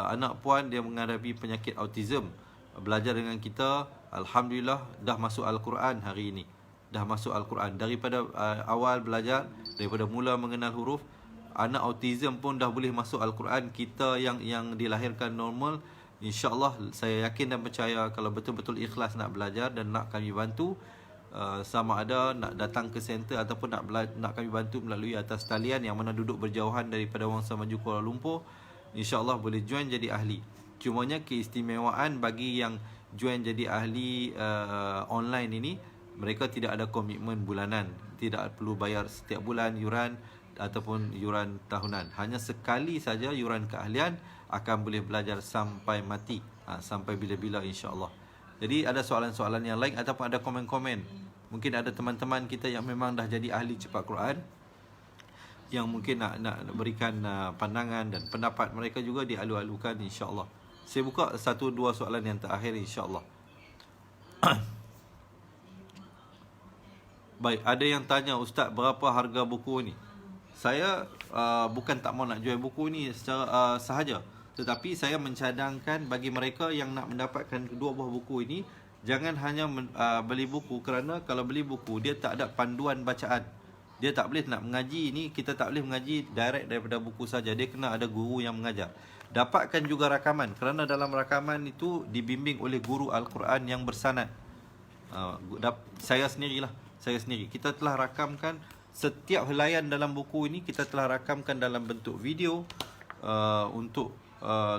[SPEAKER 1] Anak puan dia menghadapi penyakit autism. Belajar dengan kita, alhamdulillah dah masuk Al-Quran hari ini. dah masuk Al-Quran. Daripada awal belajar, daripada mula mengenal huruf, anak autism pun dah boleh masuk Al-Quran. Kita yang dilahirkan normal, insya-Allah saya yakin dan percaya kalau betul-betul ikhlas nak belajar dan nak kami bantu, sama ada nak datang ke center ataupun nak kami bantu melalui atas talian yang mana duduk berjauhan daripada Wangsa Maju Kuala Lumpur, insya-Allah boleh join jadi ahli. Cumanya keistimewaan bagi yang join jadi ahli online ini, mereka tidak ada komitmen bulanan, tidak perlu bayar setiap bulan yuran ataupun yuran tahunan. Hanya sekali saja yuran keahlian, akan boleh belajar sampai mati, sampai bila-bila insya-Allah. Jadi ada soalan-soalan yang lain ataupun ada komen-komen. Mungkin ada teman-teman kita yang memang dah jadi ahli cepat Quran, yang mungkin nak berikan pandangan dan pendapat mereka juga dialu-alukan insya-Allah. Saya buka 1-2 soalan yang terakhir insya-Allah. Baik, ada yang tanya, Ustaz, berapa harga buku ni? Saya bukan tak mau nak jual buku ni secara sahaja, tetapi saya mencadangkan bagi mereka yang nak mendapatkan kedua buah buku ini, jangan hanya beli buku, kerana kalau beli buku dia tak ada panduan bacaan. Dia tak boleh nak mengaji ni, kita tak boleh mengaji direct daripada buku saja. Dia kena ada guru yang mengajar. Dapatkan juga rakaman, kerana dalam rakaman itu dibimbing oleh guru Al-Quran yang bersanad. Saya sendiri. Kita telah rakamkan setiap helaian dalam buku ini, kita telah rakamkan dalam bentuk video untuk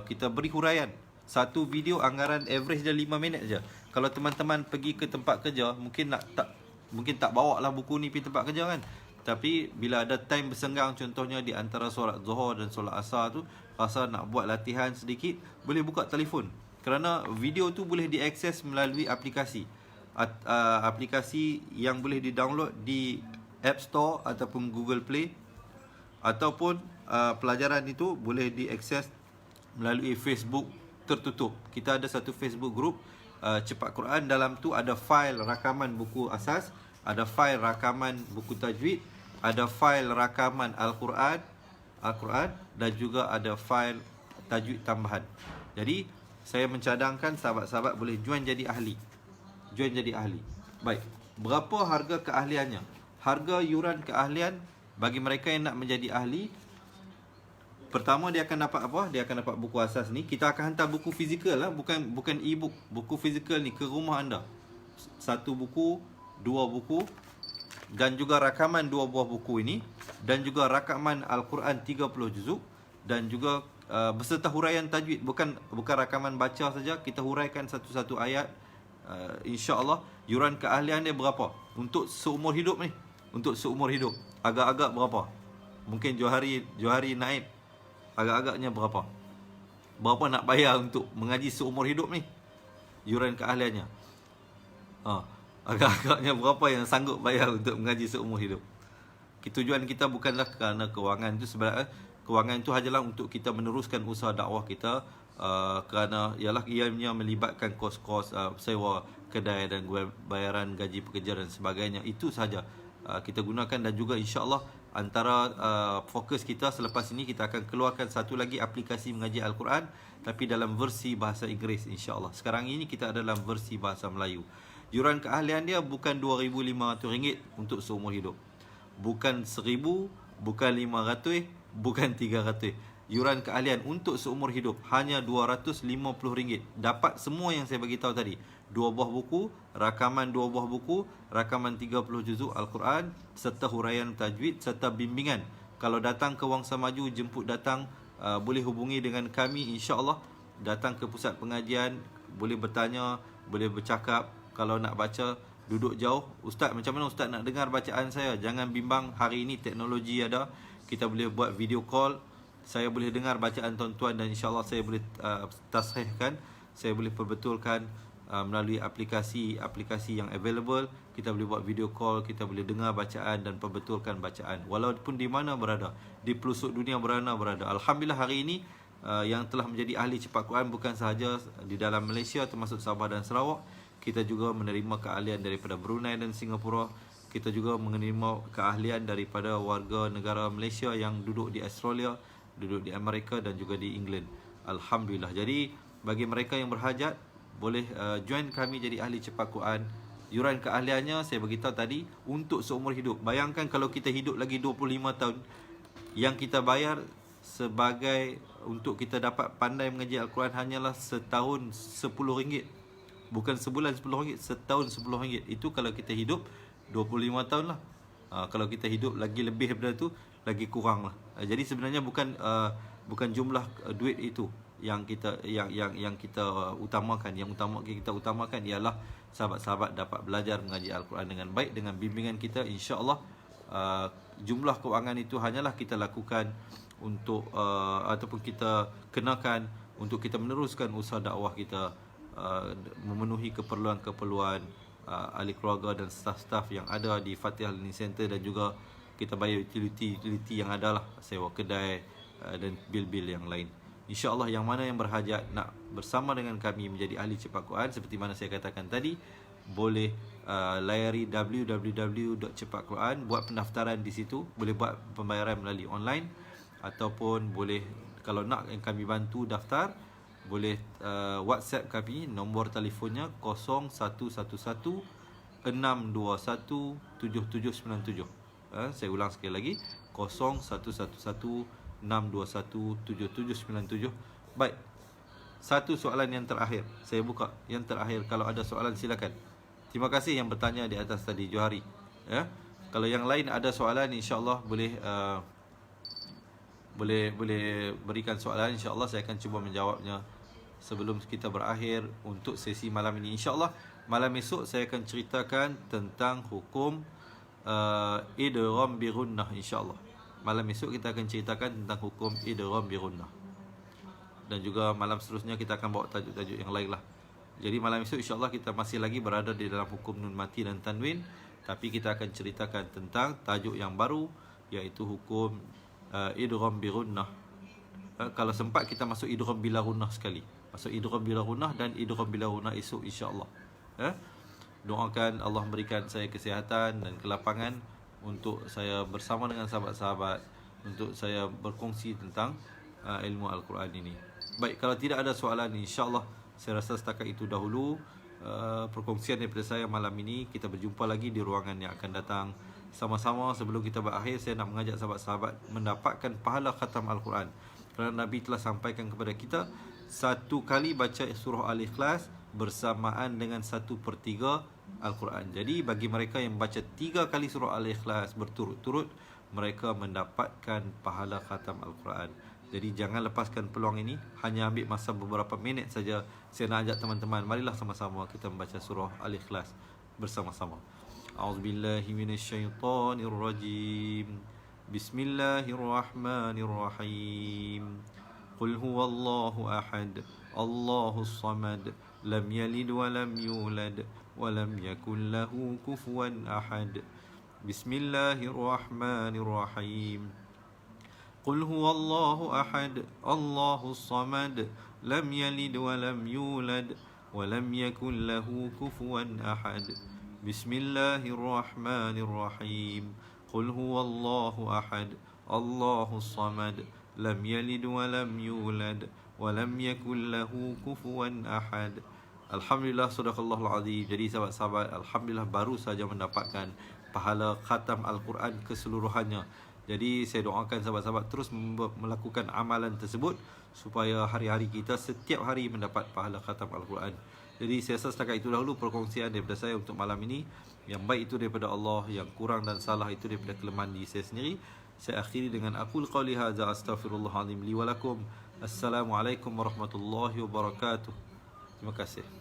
[SPEAKER 1] kita beri huraian. Satu video anggaran average dia 5 minit je. Kalau teman-teman pergi ke tempat kerja, mungkin tak bawa lah buku ni pergi tempat kerja kan. Tapi bila ada time bersenggang, contohnya di antara solat Zuhur dan solat Asar tu, rasa nak buat latihan sedikit, boleh buka telefon. Kerana video tu boleh diakses melalui aplikasi. Aplikasi yang boleh di-download di App Store ataupun Google Play, ataupun pelajaran itu boleh diakses melalui Facebook tertutup. Kita ada satu Facebook group Cepat Quran. Dalam tu ada fail rakaman buku asas, ada fail rakaman buku tajwid, ada fail rakaman Al-Quran, dan juga ada fail tajwid tambahan. Jadi saya mencadangkan sahabat-sahabat boleh join jadi ahli. Baik, berapa harga keahliannya? Harga yuran keahlian bagi mereka yang nak menjadi ahli, pertama dia akan dapat apa? Dia akan dapat buku asas ni. Kita akan hantar buku fizikal lah, bukan e-book. Buku fizikal ni ke rumah anda. 1 buku, 2 buku, dan juga rakaman 2 buah buku ini, dan juga rakaman Al-Quran 30 juzuk, dan juga beserta huraian tajwid. Bukan rakaman baca saja, kita huraikan satu-satu ayat. InsyaAllah yuran keahlian dia berapa? Untuk seumur hidup ni. Agak-agak berapa? Mungkin Johari Naib, agak-agaknya berapa? Berapa nak bayar untuk mengaji seumur hidup ni? Yuran keahliannya. Agak-agaknya berapa yang sanggup bayar untuk mengaji seumur hidup? Tujuan kita bukanlah kerana kewangan itu, sebenarnya kewangan itu hanyalah untuk kita meneruskan usaha dakwah kita, kerana ianya melibatkan kos-kos sewa kedai dan bayaran gaji pekerja dan sebagainya. Itu sahaja kita gunakan. Dan juga insya-Allah antara fokus kita selepas ini, kita akan keluarkan satu lagi aplikasi mengaji Al-Quran, tapi dalam versi bahasa Inggeris insya-Allah. Sekarang ini kita ada dalam versi bahasa Melayu. Yuran keahlian dia bukan RM2,500 untuk seumur hidup, bukan 1,000, bukan 500, bukan 300. Yuran keahlian untuk seumur hidup hanya RM250. Dapat semua yang saya bagi tahu tadi. 2 buah buku, rakaman 2 buah buku, rakaman 30 juzuk Al-Quran, serta huraian tajwid, serta bimbingan. Kalau datang ke Wangsa Maju, jemput datang, boleh hubungi dengan kami insya-Allah. Datang ke pusat pengajian, boleh bertanya, boleh bercakap. Kalau nak baca, duduk jauh, Ustaz macam mana Ustaz nak dengar bacaan saya? Jangan bimbang, hari ini teknologi ada. Kita boleh buat video call, saya boleh dengar bacaan tuan-tuan, dan insya-Allah saya boleh tasrihkan, saya boleh perbetulkan melalui aplikasi yang available. Kita boleh buat video call, kita boleh dengar bacaan dan perbetulkan bacaan walaupun di mana berada, di pelosok dunia berada. Alhamdulillah hari ini yang telah menjadi ahli cepat Quran bukan sahaja di dalam Malaysia termasuk Sabah dan Sarawak. Kita juga menerima keahlian daripada Brunei dan Singapura. Kita juga menerima keahlian daripada warga negara Malaysia yang duduk di Australia, duduk di Amerika dan juga di England. Alhamdulillah. Jadi bagi mereka yang berhajat, boleh join kami jadi ahli cepat Quran. Yuran keahliannya saya beritahu tadi untuk seumur hidup. Bayangkan kalau kita hidup lagi 25 tahun, yang kita bayar sebagai untuk kita dapat pandai mengaji Al-Quran hanyalah setahun RM10. Bukan sebulan RM10, setahun RM10. Itu kalau kita hidup 25 tahun lah. Kalau kita hidup lagi lebih daripada tu, lagi kurang lah. Jadi sebenarnya bukan jumlah duit itu yang kita utamakan. Yang kita utamakan ialah sahabat-sahabat dapat belajar mengaji Al-Quran dengan baik dengan bimbingan kita, insya-Allah. Jumlah kewangan itu hanyalah kita lakukan untuk ataupun kita kenakan untuk kita meneruskan usaha dakwah kita, memenuhi keperluan-keperluan ahli keluarga dan staf-staf yang ada di Fatihah Learning Center, dan juga kita bayar utility yang ada lah, sewa kedai dan bil-bil yang lain. InsyaAllah yang mana yang berhajat nak bersama dengan kami menjadi ahli cepat Quran seperti mana saya katakan tadi, boleh layari www.cepatquran, buat pendaftaran di situ, boleh buat pembayaran melalui online, ataupun boleh kalau nak kami bantu daftar, boleh WhatsApp kami, nombor telefonnya 0111-621-7797. Saya ulang sekali lagi, 0111-621-7797. Baik, satu soalan yang terakhir, saya buka yang terakhir. Kalau ada soalan silakan. Terima kasih yang bertanya di atas tadi, Johari. Ya, kalau yang lain ada soalan, insya-Allah boleh berikan soalan. InsyaAllah saya akan cuba menjawabnya sebelum kita berakhir untuk sesi malam ini. InsyaAllah malam esok saya akan ceritakan tentang hukum idgham bi gunnah. InsyaAllah malam esok kita akan ceritakan tentang hukum idgham bi gunnah, dan juga malam seterusnya kita akan bawa tajuk-tajuk yang lain lah. Jadi malam esok insyaAllah kita masih lagi berada di dalam hukum nun mati dan tanwin, tapi kita akan ceritakan tentang tajuk yang baru, iaitu hukum idgham bi gunnah. Kalau sempat kita masuk idgham bila gunnah sekali. Masuk idgham bila gunnah dan idgham bila gunnah esok insya-Allah. Doakan Allah memberikan saya kesihatan dan kelapangan untuk saya bersama dengan sahabat-sahabat, untuk saya berkongsi tentang ilmu Al-Quran ini. Baik, kalau tidak ada soalan, insya-Allah saya rasa setakat itu dahulu perkongsian daripada saya malam ini. Kita berjumpa lagi di ruangan yang akan datang. Sama-sama sebelum kita berakhir, saya nak mengajak sahabat-sahabat mendapatkan pahala khatam Al-Quran. Kerana Nabi telah sampaikan kepada kita, satu kali baca surah Al-Ikhlas bersamaan dengan 1/3 Al-Quran. Jadi bagi mereka yang baca 3 kali surah Al-Ikhlas berturut-turut, mereka mendapatkan pahala khatam Al-Quran. Jadi jangan lepaskan peluang ini. Hanya ambil masa beberapa minit saja. Saya nak ajak teman-teman, marilah sama-sama kita membaca surah Al-Ikhlas bersama-sama. A'udzubillahi minasyaitonirrajim. Bismillahirrahmanirrahim. Qul huwallahu ahad, Allahus samad, lam yalid wa lam yulad wa lam yakul lahu kufuwan ahad. Bismillahirrahmanirrahim. Qul huwallahu ahad, Allahus samad, lam yalid wa lam yulad wa lam yakul lahu kufuwan ahad. Bismillahirrahmanirrahim. Qul huwallahu ahad, Allahus samad, lam yalid wa lam yulad wa lam yakul lahu kufuwan ahad. Alhamdulillah, sadaqallahul azim. Jadi sahabat-sahabat, alhamdulillah baru saja mendapatkan pahala khatam Al-Quran keseluruhannya. Jadi saya doakan sahabat-sahabat terus melakukan amalan tersebut supaya hari-hari kita setiap hari mendapat pahala khatam Al-Quran. Jadi saya rasa setakat itu dahulu perkongsian daripada saya untuk malam ini. Yang baik itu daripada Allah, yang kurang dan salah itu daripada kelemahan diri saya sendiri. Saya akhiri dengan aqul qawli hadza astaghfirullahalazim li wa lakum. Assalamualaikum warahmatullahi wabarakatuh. Terima kasih.